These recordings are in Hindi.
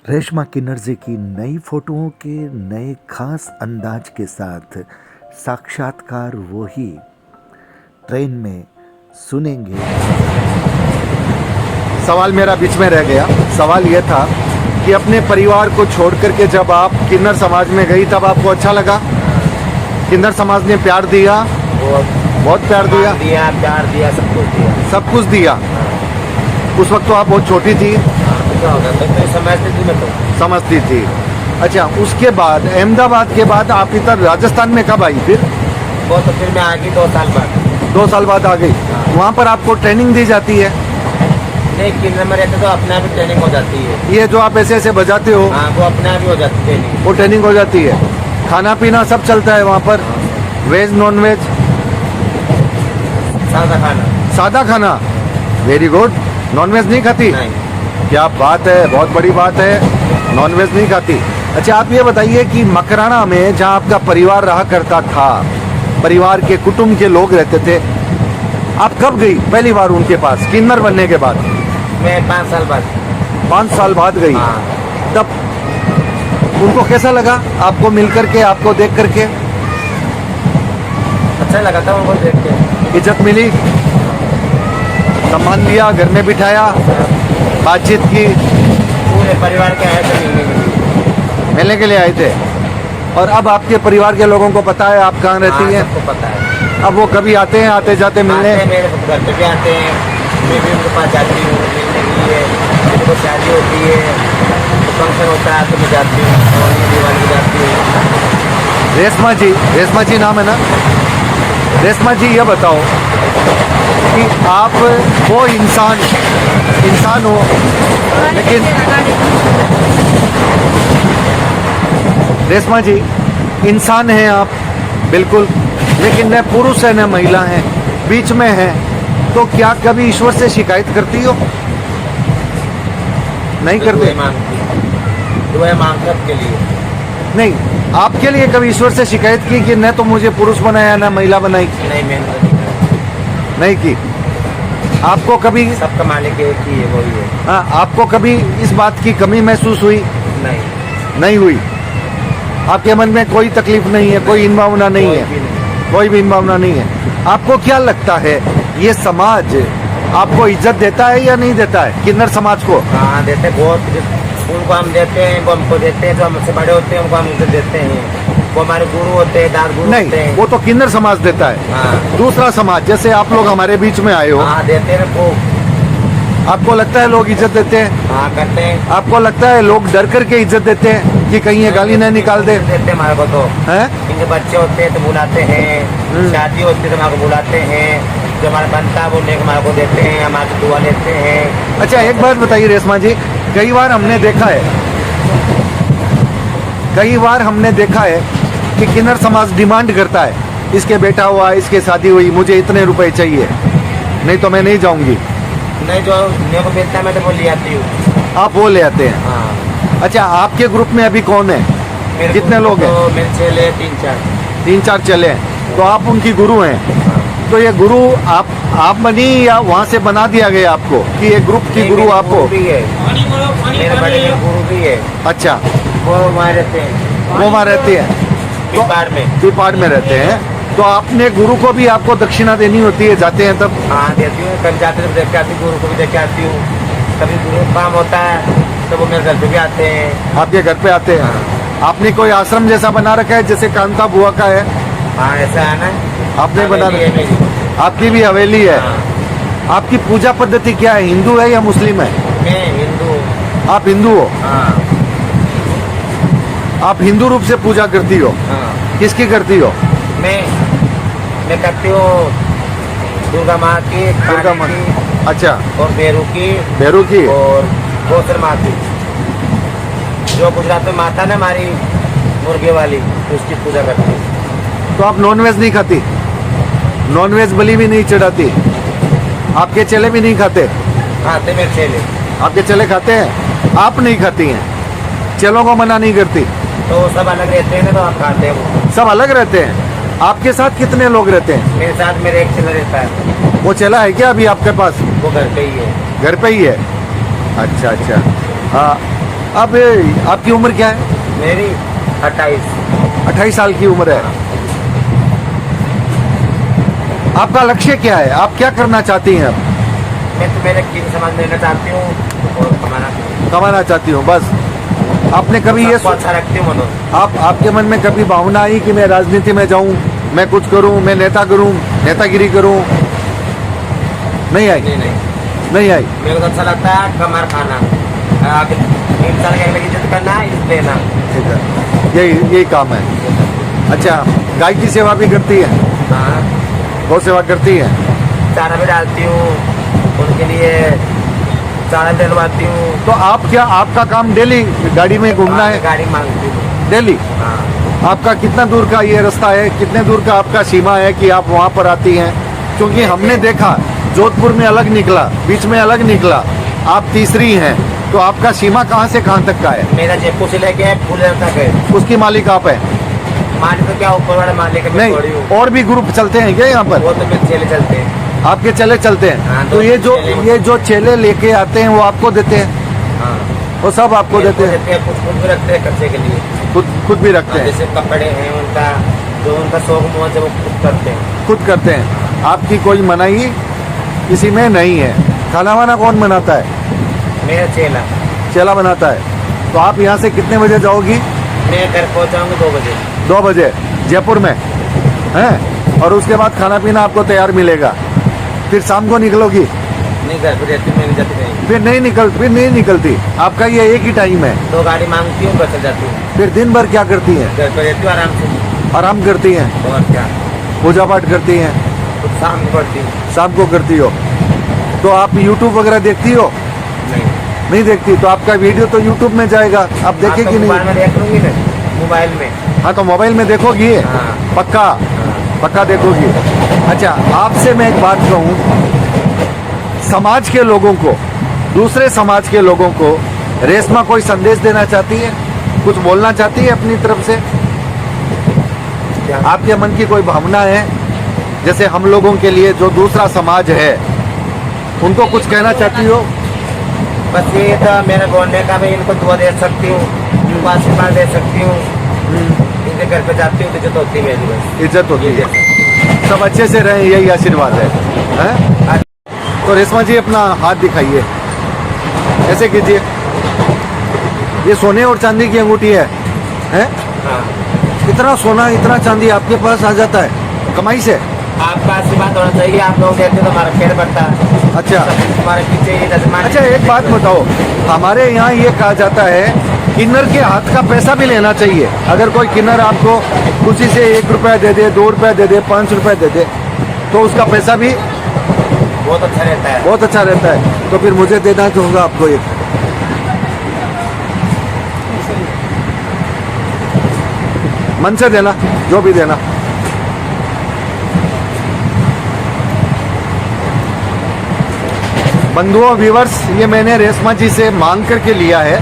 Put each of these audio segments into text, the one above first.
रेशमा किन्नरजी की नई फोटोओं के नए खास अंदाज के साथ साक्षात्कार वो ही ट्रेन में सुनेंगे। सवाल मेरा बीच में रह गया। सवाल ये था कि अपने परिवार को छोड़ करके जब आप किन्नर समाज में गई तब आपको अच्छा लगा? किन्नर समाज ने प्यार दिया? बहुत प्यार दिया। प्यार दिया, सब कुछ दिया। सब कुछ दिया। उस वक्त तो आप बहुत छोटी थी। समझती थी मैं तो। समझती थी। अच्छा, उसके बाद अहमदाबाद के बाद आप इधर राजस्थान में कब आई फिर? वो तो फिर मैं आ गई 2 साल बाद। 2 साल बाद आ गई। वहाँ पर आपको ट्रेनिंग दी जाती है? नहीं, किन्नर में रहते तो अपने आप ही ट्रेनिंग हो जाती है। ये जो आप ऐसे ऐसे बजाते हो? हाँ, वो अपने आप ही हो जाती है ट्रेनिंग। वो ट्रेनिंग हो जाती है। खाना पीना सब चलता है वहाँ पर? Veg non veg? सादा खाना। सादा खाना, वेरी गुड। नॉन वेज नहीं खाती? नहीं। क्या बात है, बहुत बड़ी बात है, नॉन वेज नहीं खाती। अच्छा, आप ये बताइए कि मकराना में जहाँ आपका परिवार रहा करता था, परिवार के कुटुंब के लोग रहते थे, आप कब गई पहली बार उनके पास किन्नर बनने के बाद? मैं 5 साल बाद। 5 साल बाद गई। हाँ। तब उनको कैसा लगा आपको मिल करके, आपको देख करके? अच्छा लगा था उनको देख के। इज्जत मिली, सम्मान दिया, घर में बिठाया, बातचीत की? पूरे परिवार के आए थे मिलने के लिए आए थे। और अब आपके परिवार के लोगों को पता है आप कहाँ रहती हैं? सबको पता है। अब वो कभी आते हैं, आते जाते मिलने? आते हैं, मेरे घर पे भी आते हैं। मैं भी उनके पास जाती हूँ मिलने के लिए। उनको शादी होती है तो फंक्शन होता है तो मैं जाती हूँ, और दिवाली को जाती हूँ। रेशमा जी नाम है ना? रेशमा जी, ये बताओ कि आप वो इंसान हो, लेकिन रेशमा जी इंसान हैं आप बिल्कुल, लेकिन न पुरुष है न महिला है, बीच में है, तो क्या कभी ईश्वर से शिकायत करती हो? नहीं करते? दुआ मांग सबके लिए। नहीं, आपके लिए कभी ईश्वर से शिकायत की कि न तो मुझे पुरुष बनाया न महिला बनाई? नहीं, मैंने नहीं की। आपको कभी सबका मालिक एक ही है, वही है। हाँ, आपको कभी इस बात की कमी महसूस हुई? नहीं हुई। आपके मन में कोई तकलीफ नहीं है, कोई इन भावना नहीं है? कोई भी इन भावना नहीं है। आपको क्या लगता है ये समाज आपको इज्जत देता है या नहीं देता है, किन्नर समाज को? हाँ, देते बहुत। उनको हम देते हैं, वो हमको देते हैं। जो हमसे बड़े होते हैं उनको हम इज्जत देते हैं। वो हमारे गुरु होते हैं, दाद गुरु होते हैं। नहीं, वो तो किन्नर समाज देता है। हाँ। दूसरा समाज, जैसे आप लोग हमारे बीच में आए हो। हाँ, देते हैं वो। आपको लगता है लोग इज्जत देते हैं? हाँ, करते हैं। आपको लगता है लोग डर करके इज्जत देते हैं कि कहीं ये गाली न निकाल दे? देते हमारे को तो हैं? इनके बच्चे होते हैं तो बुलाते हैं, शादी होती है तो हमारे को बुलाते हैं, जो हमारा बनता है वो नेक हमारे को देते हैं, हमारी दुआ लेते हैं। अच्छा, एक बात बताइए रेशमा जी, कई बार हमने देखा है कि किन्नर समाज डिमांड करता है, इसके बेटा हुआ, इसके शादी हुई, मुझे इतने रुपए चाहिए, नहीं तो मैं नहीं जाऊंगी। नहीं, जो मेरे को मिलता है मैं तो वो ले आती हूँ। आप वो ले आते हैं? हाँ। अच्छा, आपके ग्रुप में अभी कौन है, कितने लोग हैं? तो मेरे चले 3-4 चले हैं। तो आप उनकी गुरु हैं? तो ये गुरु आप बनी या वहाँ से बना दिया गया आपको कि ये ग्रुप की गुरु आपको? भी है, मेरे बड़े गुरु भी है। अच्छा, वो वहाँ रहते हैं। वो वहाँ रहते हैं? पीपाड़ में रहते हैं। तो आपने गुरु को भी आपको दक्षिणा देनी होती है, जाते हैं तब? हाँ, देती हूँ। कभी जाते तो देख के आती हूँ, गुरु को भी देख के आती हूँ। कभी गुरु का काम होता है तो वो मेरे घर पे भी आते हैं। आपके घर पे आते हैं? आपने कोई आश्रम जैसा बना रखा है जैसे कांता बुआ का है? हाँ, ऐसा है ना। आपने बना हवेली है रखा? मेरी। आपकी भी हवेली है? हाँ। आपकी पूजा पद्धति क्या है, हिंदू है या मुस्लिम है? मैं हिंदू हूँ। आप हिंदू हो? हाँ। आप हिंदू रूप से पूजा करती हो? हाँ। किसकी करती हो? मैं करती हूँ दुर्गा माँ की, दुर्गा माँ की, अच्छा, और बेरू की और गौसर माँ की। जो गुजरात में माता ना हमारी मुर्गे वाली, उसकी पूजा करती हूँ। तो आप नॉनवेज नहीं खाती? नॉनवेज बलि भी नहीं चढ़ाती? आपके चेले भी नहीं खाते? खाते मेरे चेले। आपके चेले खाते हैं, आप नहीं खाती हैं? चेलों को मना नहीं करती? तो सब अलग रहते हैं ना, तो आप खाते हैं वो। सब अलग रहते हैं। आपके साथ कितने लोग रहते हैं? मेरे साथ मेरे एक चेला रहता है। वो चेला है क्या अभी आपके पास? वो घर पे ही है। घर पे ही है? अच्छा। अब आपकी उम्र क्या है? मेरी 28। 28 साल की उम्र है। आपका लक्ष्य क्या है? आप क्या करना चाहती हैं अब? मैं तो मेरे किन समाज में रहना चाहती हूँ और कमाना चाहती हूँ बस। आपने कभी ये सबको अच्छा रखती हूँ मनोज। आपके मन में कभी भावना आई कि मैं राजनीति में जाऊं, मैं कुछ करूं, मैं नेता करूं, नेतागिरी करूं? नहीं आई? नहीं आई। मेरे को अच्छा लगता है कमार खाना, आगे इंसान की इज्जत करना, इज्जत लेना। ठीक है, यही काम है। अच्छा, गाय की सेवा भी करती है? हाँ, गौ सेवा करती है? चारा भी डालती हूँ उनके लिए, चारा डलवाती हूँ। तो आपका काम डेली गाड़ी में घूमना है? गाड़ी मांगती हूँ डेली? हाँ। आपका कितना दूर का ये रास्ता है, कितने दूर का आपका सीमा है कि आप वहाँ पर आती हैं? क्योंकि हमने देखा जोधपुर में अलग निकला, बीच में अलग निकला, आप तीसरी हैं, तो आपका सीमा कहाँ से कहाँ तक का है? मेरा जयपुर से लेके फूलर तक है। उसकी मालिक आप है? मालिक तो क्या ऊपर वाला मालिक है, मैं थोड़ी हूँ। नहीं, और भी ग्रुप चलते हैं क्या यहाँ पर? वो तो मेरे चेले चलते हैं। आपके चले चलते हैं? हाँ, तो ये चेले जो चेले लेके आते हैं वो आपको देते हैं? हाँ, वो सब आपको देते हैं? कुछ खुद भी रखते हैं खर्चे के लिए। खुद भी रखते हैं? जैसे कपड़े हैं उनका, जो उनका शौक मोह है वो खुद करते हैं। खुद करते हैं। आपकी कोई मनाही किसी में नहीं है? खाना वाना कौन बनाता है? मेरा चेला। चेला बनाता है। तो आप यहाँ से कितने बजे जाओगी? मैं घर पहुँचाऊंगी 2 बजे। 2 बजे जयपुर में हैं? और उसके बाद खाना पीना आपको तैयार मिलेगा, फिर शाम को निकलोगी? नहीं, घर पे रहती मैं नहीं जाती कहीं। फिर नहीं निकलती। आपका ये एक ही टाइम है? 2 गाड़ी मांगती हूँ, घर चल जाती हूँ। फिर दिन भर क्या करती हैं? घर पे रहती हूँ आराम से। आराम करती हैं? और क्या, पूजा पाठ करती हैं? कुछ शाम को पड़ती हूँ। शाम को करती हो? तो आप यूट्यूब वगैरह देखती हो? नहीं देखती? तो आपका वीडियो तो यूट्यूब में जाएगा, आप देखेगी मोबाइल में नहीं? देख लूंगी मैं, मोबाइल में। हाँ, तो मोबाइल में देखोगी? हाँ। पक्का देखोगी। अच्छा, आपसे मैं एक बात कहूँ, समाज के लोगों को, दूसरे समाज के लोगों को रेशमा कोई संदेश देना चाहती है, कुछ बोलना चाहती है अपनी तरफ से? क्या? आपके मन की कोई भावना है, जैसे हम लोगों के लिए जो दूसरा समाज है उनको कुछ कहना चाहती हो? बस ये था मेरे बोलने का, मैं इनको दुआ दे सकती हूँ, इनको आशीर्वाद दे सकती हूँ। इनके घर पे जाती हूँ तो इज्जत होती है मेरी, बस इज्जत होती है, सब अच्छे से रहें, यही आशीर्वाद है, हैं? तो रेशमा जी अपना हाथ दिखाइए, ऐसे कीजिए। ये सोने और चांदी की अंगूठी है, हैं? हाँ। इतना सोना इतना चांदी आपके पास आ जाता है कमाई से? आपका आशीर्वाद होना चाहिए, आप लोग देते तो हमारा पैर बढ़ता है। अच्छा, हमारे पीछे ये जजमान। अच्छा एक बात बताओ, हमारे यहाँ ये कहा जाता है किन्नर के हाथ का पैसा भी लेना चाहिए। अगर कोई किन्नर आपको खुशी से 1 रुपया दे दे, 2 रुपया दे दे, 5 रुपया दे दे, तो उसका पैसा भी बहुत अच्छा रहता है। बहुत अच्छा रहता है। तो फिर मुझे देना तो होगा आपको एक। मन से देना, जो भी देना। बंधुओं, व्यूवर्स, ये मैंने रेशमा जी से मांग करके लिया है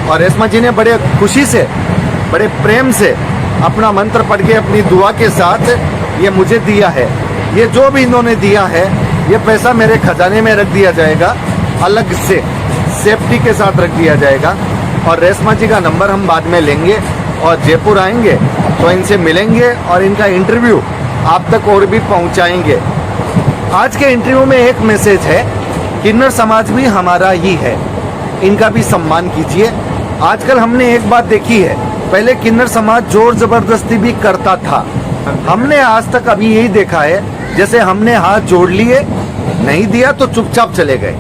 और रेशमा जी ने बड़े खुशी से, बड़े प्रेम से अपना मंत्र पढ़ के अपनी दुआ के साथ ये मुझे दिया है। ये जो भी इन्होंने दिया है, ये पैसा मेरे खजाने में रख दिया जाएगा, अलग से सेफ्टी के साथ रख दिया जाएगा। और रेशमा जी का नंबर हम बाद में लेंगे और जयपुर आएंगे तो इनसे मिलेंगे और इनका इंटरव्यू आप तक और भी पहुंचाएंगे। आज के इंटरव्यू में एक मैसेज है, किन्नर समाज भी हमारा ही है, इनका भी सम्मान कीजिए। आजकल हमने एक बात देखी है, पहले किन्नर समाज जोर जबरदस्ती भी करता था, हमने आज तक अभी यही देखा है, जैसे हमने हाथ जोड़ लिए, नहीं दिया तो चुपचाप चले गए।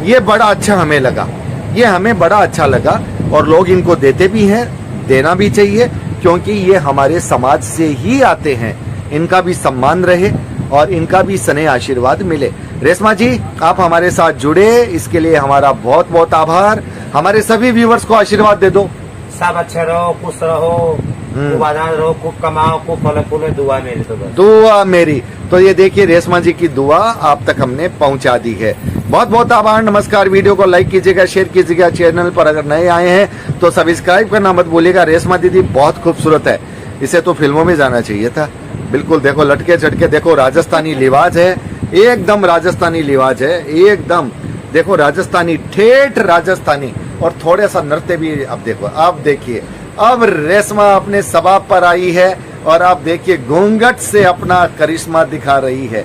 ये बड़ा अच्छा हमें लगा, ये हमें बड़ा अच्छा लगा और लोग इनको देते भी हैं, देना भी चाहिए, क्योंकि ये हमारे समाज से ही आते हैं। इनका भी सम्मान रहे और इनका भी स्नेह आशीर्वाद मिले। रेशमा जी, आप हमारे साथ जुड़े, इसके लिए हमारा बहुत बहुत आभार। हमारे सभी व्यूवर्स को आशीर्वाद दे दो। सब अच्छे रहो, खुश रहो, खूब आजाद रहो, खूब कमाओ, खूब फल फूले, दुआ मेरी तो बस। दुआ मेरी। तो ये देखिए, रेशमा जी की दुआ आप तक हमने पहुंचा दी है। बहुत बहुत आभार, नमस्कार। वीडियो को लाइक कीजिएगा, शेयर कीजिएगा। चैनल पर अगर नए आए हैं तो सब्सक्राइब करना मत भूलिएगा। रेशमा दीदी बहुत खूबसूरत है, इसे तो फिल्मों में जाना चाहिए था। बिल्कुल, देखो लटके झटके, देखो राजस्थानी लिवाज है, एकदम राजस्थानी लिवाज है, एकदम देखो राजस्थानी, ठेठ राजस्थानी। और थोड़ा सा नृत्य भी अब देखो, आप देखिए अब रेशमा अपने सबाब पर आई है और आप देखिए घूंघट से अपना करिश्मा दिखा रही है।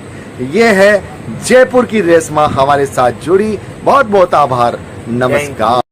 ये है जयपुर की रेशमा हमारे साथ जुड़ी। बहुत बहुत आभार, नमस्कार।